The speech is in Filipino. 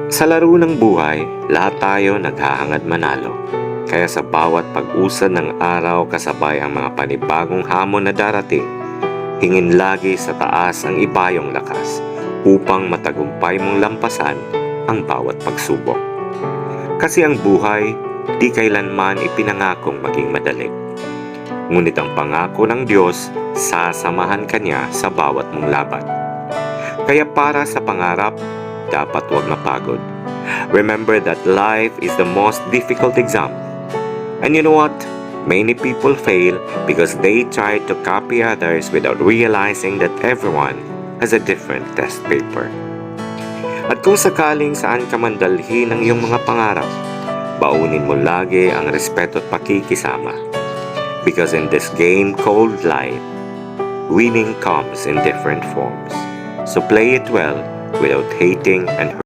Sa laro ng buhay, lahat tayo naghahangad manalo. Kaya sa bawat pag-usad ng araw kasabay ang mga panibagong hamon na darating, hingin lagi sa taas ang ibayong lakas upang matagumpay mong lampasan ang bawat pagsubok. Kasi ang buhay, di kailanman ipinangakong maging madali. Ngunit ang pangako ng Diyos, sasamahan ka niya sa bawat mong laban. Kaya para sa pangarap, dapat huwag mapagod. Remember that life is the most difficult exam. And you know what? Many people fail because they try to copy others without realizing that everyone has a different test paper. At kung sakaling saan ka man dalhin ang iyong mga pangarap, baunin mo lagi ang respeto at pakikisama. Because in this game called life, winning comes in different forms. So play it well without hating and hurting.